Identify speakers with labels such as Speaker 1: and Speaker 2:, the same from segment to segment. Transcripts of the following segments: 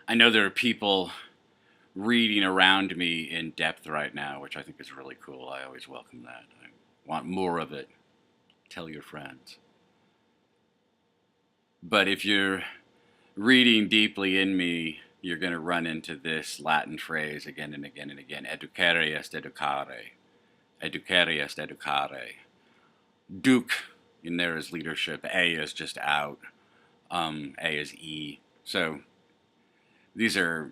Speaker 1: I know there are people reading around me in depth right now, which I think is really cool. I always welcome that. I want more of it. Tell your friends. But if you're reading deeply in me, you're going to run into this Latin phrase again and again and again. Educare est educare. Educare est educare. Duke in there is leadership. A is just out. A is E. So these are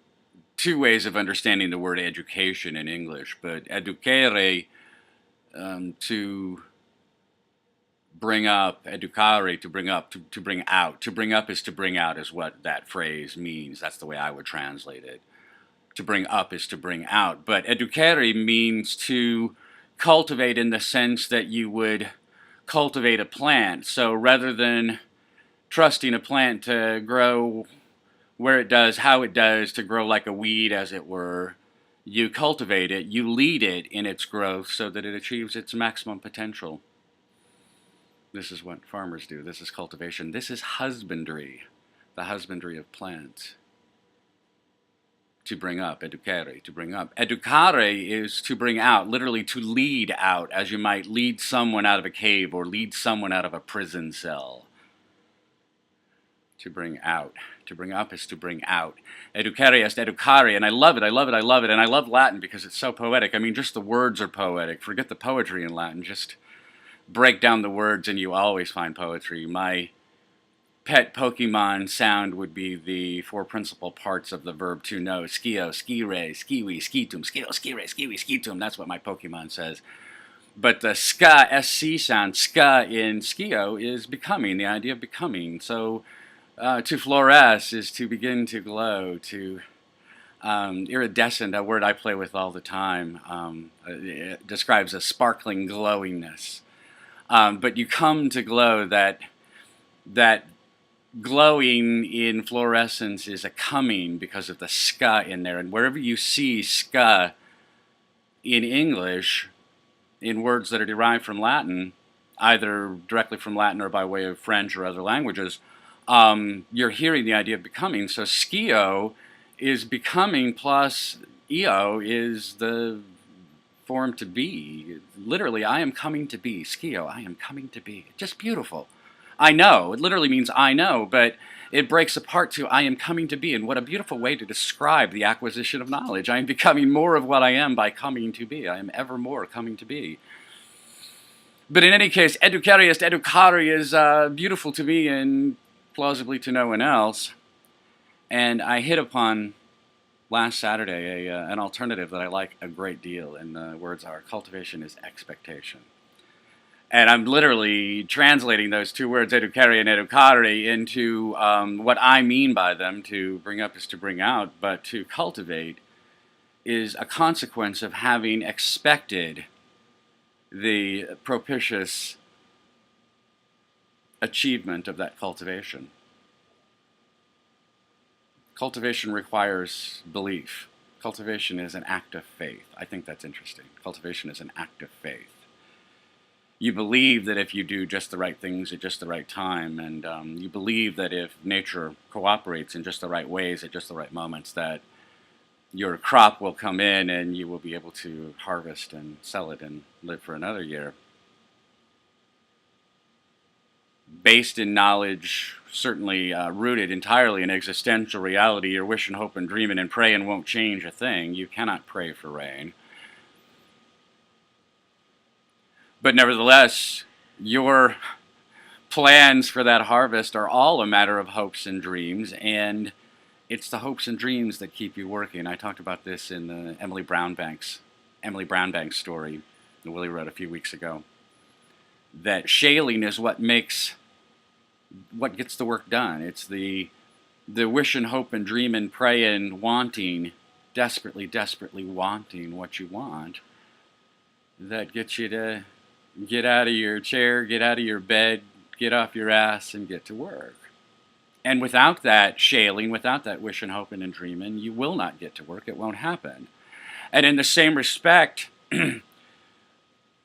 Speaker 1: two ways of understanding the word education in English. But educare, to bring up, educare, to bring up, to bring out. To bring up is to bring out, is what that phrase means. That's the way I would translate it. To bring up is to bring out. But educare means to cultivate in the sense that you would cultivate a plant. So rather than trusting a plant to grow where it does, how it does, to grow like a weed, as it were, you cultivate it, you lead it in its growth so that it achieves its maximum potential. This is what farmers do. This is cultivation. This is husbandry, the husbandry of plants. To bring up, educare, to bring up. Educare is to bring out, literally to lead out, as you might lead someone out of a cave or lead someone out of a prison cell. To bring out. To bring up is to bring out. Educare est educare, and I love it, I love it, I love it, and I love Latin because it's so poetic. I mean, just the words are poetic. Forget the poetry in Latin, just break down the words and you always find poetry. My pet Pokemon sound would be the four principal parts of the verb to know. Skio, skire, skiwi, skitum, skio, skire, skiwi, skitum. That's what my Pokemon says. But the ska, SC sound, ska in skio is becoming, the idea of becoming. So to fluoresce is to begin to glow, to iridescent, a word I play with all the time. It describes a sparkling glowingness. But you come to glow, that glowing in fluorescence is a coming because of the ska in there. And wherever you see ska in English, in words that are derived from Latin, either directly from Latin or by way of French or other languages, you're hearing the idea of becoming. So skio is becoming plus eo is the form to be. Literally, I am coming to be. Skio, I am coming to be. Just beautiful. I know. It literally means I know, but it breaks apart to I am coming to be. And what a beautiful way to describe the acquisition of knowledge. I am becoming more of what I am by coming to be. I am ever more coming to be. But in any case, educare est educare is beautiful to me and plausibly to no one else. And I hit upon last Saturday an alternative that I like a great deal, and the words are cultivation is expectation. And I'm literally translating those two words, educare and educare, into what I mean by them. To bring up is to bring out, but to cultivate is a consequence of having expected the propitious achievement of that cultivation. Cultivation requires belief. Cultivation is an act of faith. I think that's interesting. Cultivation is an act of faith. You believe that if you do just the right things at just the right time, and you believe that if nature cooperates in just the right ways at just the right moments, that your crop will come in and you will be able to harvest and sell it and live for another year. Based in knowledge, certainly rooted entirely in existential reality, you're wishing, hoping, and dreaming and praying won't change a thing. You cannot pray for rain. But nevertheless, your plans for that harvest are all a matter of hopes and dreams, and it's the hopes and dreams that keep you working. I talked about this in the Emily Brownbank's story that Willie wrote a few weeks ago. That shaling is what gets the work done. It's the wish and hope and dream and pray and wanting, desperately wanting what you want, that gets you to get out of your chair, get out of your bed, get off your ass, and get to work. And without that shaling, without that wish and hoping and dreaming, you will not get to work. It won't happen. And in the same respect,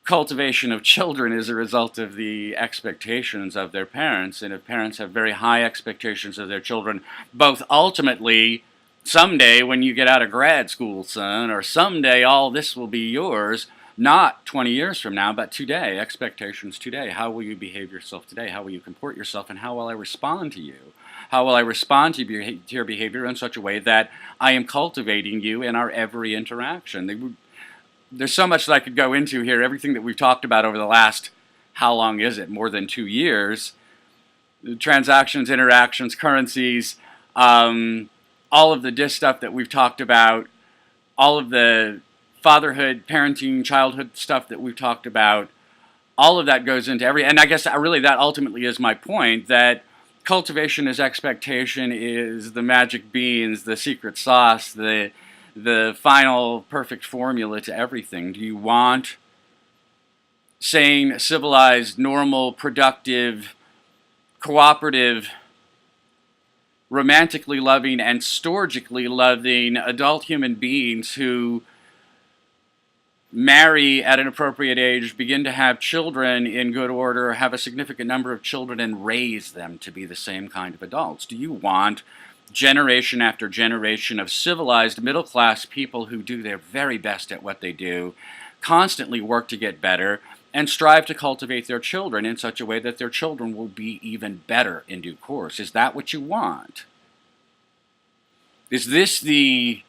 Speaker 1: cultivation of children is a result of the expectations of their parents. And if parents have very high expectations of their children, both ultimately someday when you get out of grad school, son, or someday all this will be yours, not 20 years from now, but today, expectations today. How will you behave yourself today? How will you comport yourself, and how will I respond to you? How will I respond to your behavior in such a way that I am cultivating you in our every interaction? There's so much that I could go into here. Everything that we've talked about over the last, how long is it? More than 2 years. Transactions, interactions, currencies, all of the dis stuff that we've talked about, all of the fatherhood, parenting, childhood stuff that we've talked about, all of that goes into and I guess really that ultimately is my point, that cultivation is expectation, is the magic beans, the secret sauce, the final perfect formula to everything. Do you want sane, civilized, normal, productive, cooperative, romantically loving, and storgically loving adult human beings who marry at an appropriate age, begin to have children in good order, have a significant number of children, and raise them to be the same kind of adults? Do you want generation after generation of civilized middle-class people who do their very best at what they do, constantly work to get better, and strive to cultivate their children in such a way that their children will be even better in due course? Is that what you want? Is this the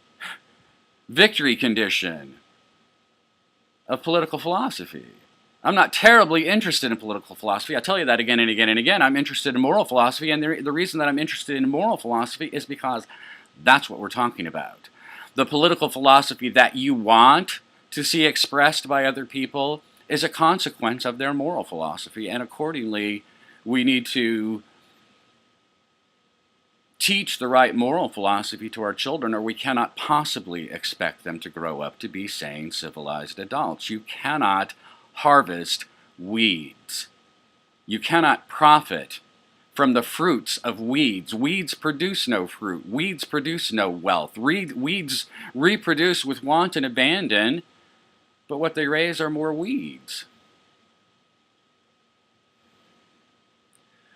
Speaker 1: victory condition of political philosophy? I'm not terribly interested in political philosophy. I tell you that again and again and again. I'm interested in moral philosophy, and the reason that I'm interested in moral philosophy is because that's what we're talking about. The political philosophy that you want to see expressed by other people is a consequence of their moral philosophy, and accordingly, we need to teach the right moral philosophy to our children, or we cannot possibly expect them to grow up to be sane, civilized adults. You cannot harvest weeds. You cannot profit from the fruits of weeds. Weeds produce no fruit. Weeds produce no wealth. Weeds reproduce with want and abandon, but what they raise are more weeds.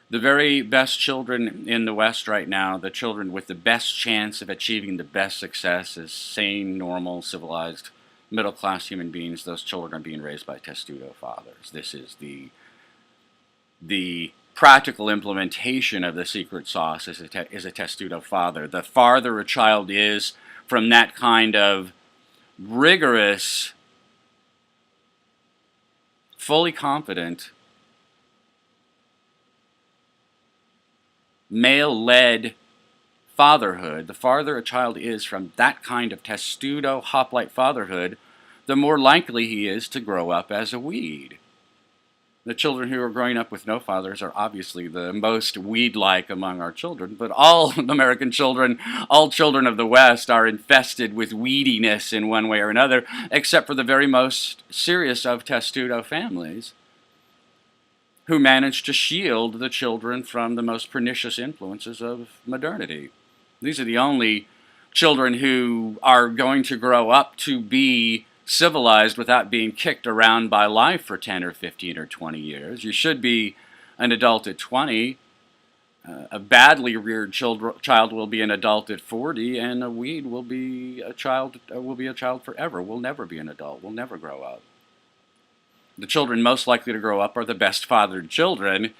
Speaker 1: The very best children in the West right now, the children with the best chance of achieving the best success as sane, normal, civilized, middle-class human beings, those children are being raised by testudo fathers. This is the practical implementation of the secret sauce is a testudo father. The farther a child is from that kind of rigorous, fully confident, male-led fatherhood, the farther a child is from that kind of testudo, hoplite fatherhood, the more likely he is to grow up as a weed. The children who are growing up with no fathers are obviously the most weed-like among our children, but all American children, all children of the West are infested with weediness in one way or another, except for the very most serious of testudo families, who manage to shield the children from the most pernicious influences of modernity. These are the only children who are going to grow up to be civilized without being kicked around by life for 10 or 15 or 20 years. You should be an adult at 20. A badly reared child will be an adult at 40, and a weed will be a child forever. Will never be an adult. Will never grow up. The children most likely to grow up are the best fathered children,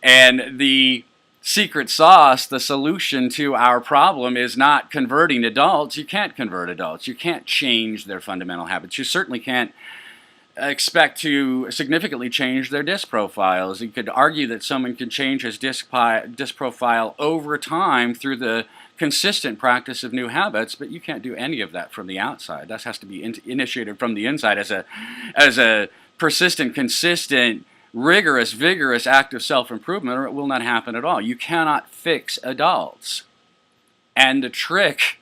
Speaker 1: and the secret sauce, the solution to our problem, is not converting adults. You can't convert adults. You can't change their fundamental habits. You certainly can't expect to significantly change their disc profiles. You could argue that someone can change his disc profile over time through the consistent practice of new habits, but you can't do any of that from the outside. That has to be initiated from the inside as a persistent, consistent, rigorous, vigorous act of self-improvement, or it will not happen at all. You cannot fix adults. And the trick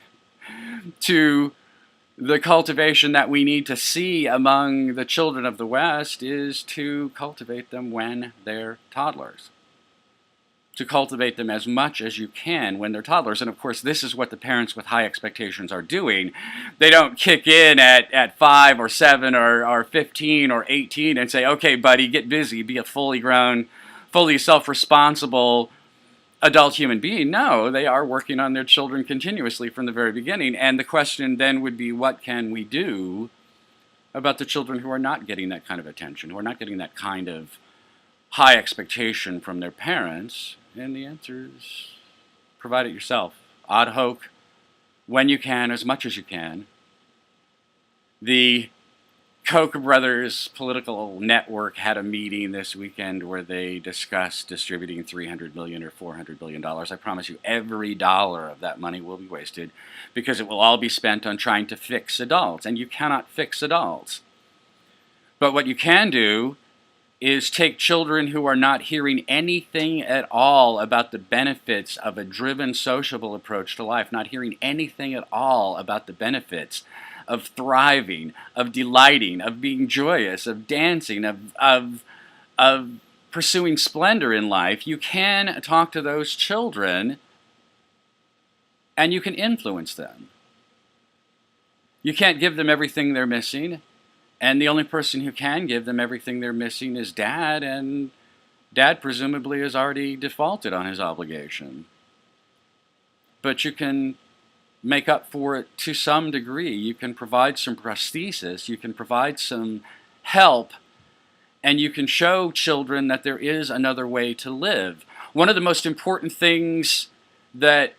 Speaker 1: to the cultivation that we need to see among the children of the West is to cultivate them when they're toddlers. To cultivate them as much as you can when they're toddlers. And of course, this is what the parents with high expectations are doing. They don't kick in at 5 or 7 or 15 or 18 and say, okay, buddy, get busy, be a fully grown, fully self-responsible adult human being. No, they are working on their children continuously from the very beginning. And the question then would be, what can we do about the children who are not getting that kind of attention, who are not getting that kind of high expectation from their parents? And the answer is, provide it yourself. Ad hoc, when you can, as much as you can. The Koch brothers political network had a meeting this weekend where they discussed distributing $300 million or $400 billion. I promise you, every dollar of that money will be wasted because it will all be spent on trying to fix adults, and you cannot fix adults. But what you can do is take children who are not hearing anything at all about the benefits of a driven, sociable approach to life, not hearing anything at all about the benefits of thriving, of delighting, of being joyous, of dancing, of pursuing splendor in life. You can talk to those children and you can influence them. You can't give them everything they're missing, and the only person who can give them everything they're missing is Dad, and Dad presumably has already defaulted on his obligation. But you can make up for it to some degree. You can provide some prosthesis, you can provide some help, and you can show children that there is another way to live. One of the most important things that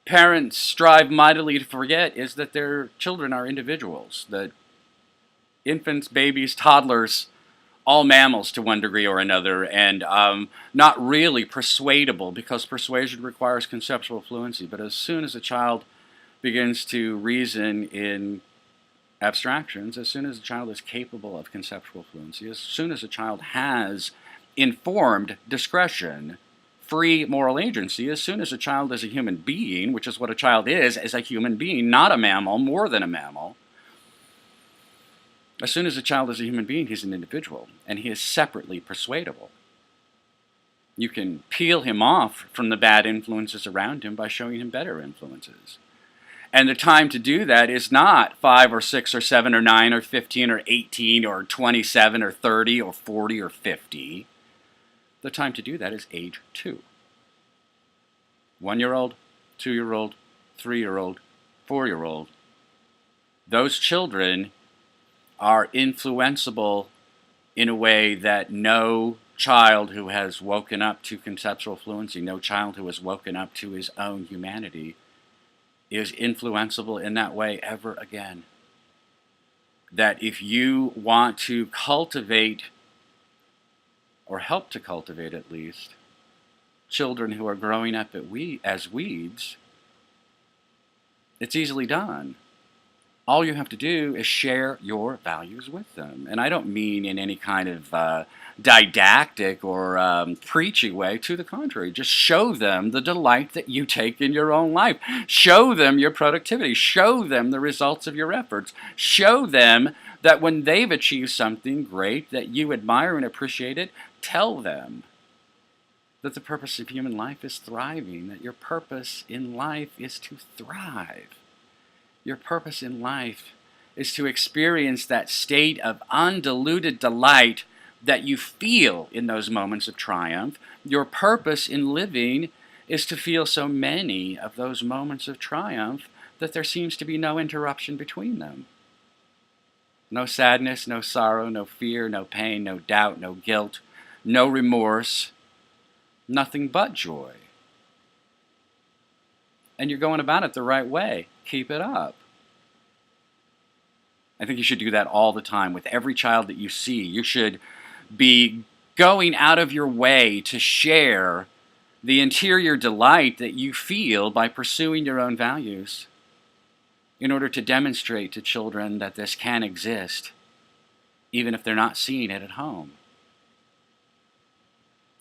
Speaker 1: parents strive mightily to forget is that their children are individuals, that infants, babies, toddlers, all mammals to one degree or another, and not really persuadable, because persuasion requires conceptual fluency. But as soon as a child begins to reason in abstractions, as soon as a child is capable of conceptual fluency, as soon as a child has informed discretion, free moral agency, as soon as a child is a human being, which is what a child is a human being, not a mammal, more than a mammal, as soon as a child is a human being, he's an individual, and he is separately persuadable. You can peel him off from the bad influences around him by showing him better influences. And the time to do that is not 5 or 6 or 7 or 9 or 15 or 18 or 27 or 30 or 40 or 50. The time to do that is age 2. 1-year-old, 2-year-old, 3-year-old, 4-year-old. Those children are influenceable in a way that no child who has woken up to conceptual fluency, no child who has woken up to his own humanity, is influenceable in that way ever again. That if you want to cultivate, or help to cultivate at least, children who are growing up as weeds, it's easily done. All you have to do is share your values with them. And I don't mean in any kind of didactic or preachy way. To the contrary, just show them the delight that you take in your own life. Show them your productivity. Show them the results of your efforts. Show them that when they've achieved something great that you admire and appreciate it, tell them that the purpose of human life is thriving, that your purpose in life is to thrive. Your purpose in life is to experience that state of undiluted delight that you feel in those moments of triumph. Your purpose in living is to feel so many of those moments of triumph that there seems to be no interruption between them. No sadness, no sorrow, no fear, no pain, no doubt, no guilt, no remorse, nothing but joy. And you're going about it the right way. Keep it up. I think you should do that all the time with every child that you see. You should be going out of your way to share the interior delight that you feel by pursuing your own values in order to demonstrate to children that this can exist, even if they're not seeing it at home.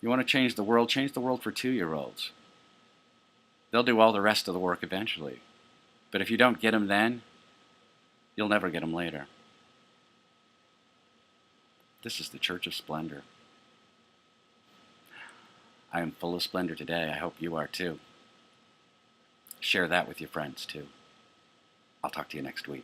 Speaker 1: You want to change the world for 2-year-olds. They'll do all the rest of the work eventually. But if you don't get them then, you'll never get them later. This is the Church of Splendor. I am full of splendor today. I hope you are too. Share that with your friends too. I'll talk to you next week.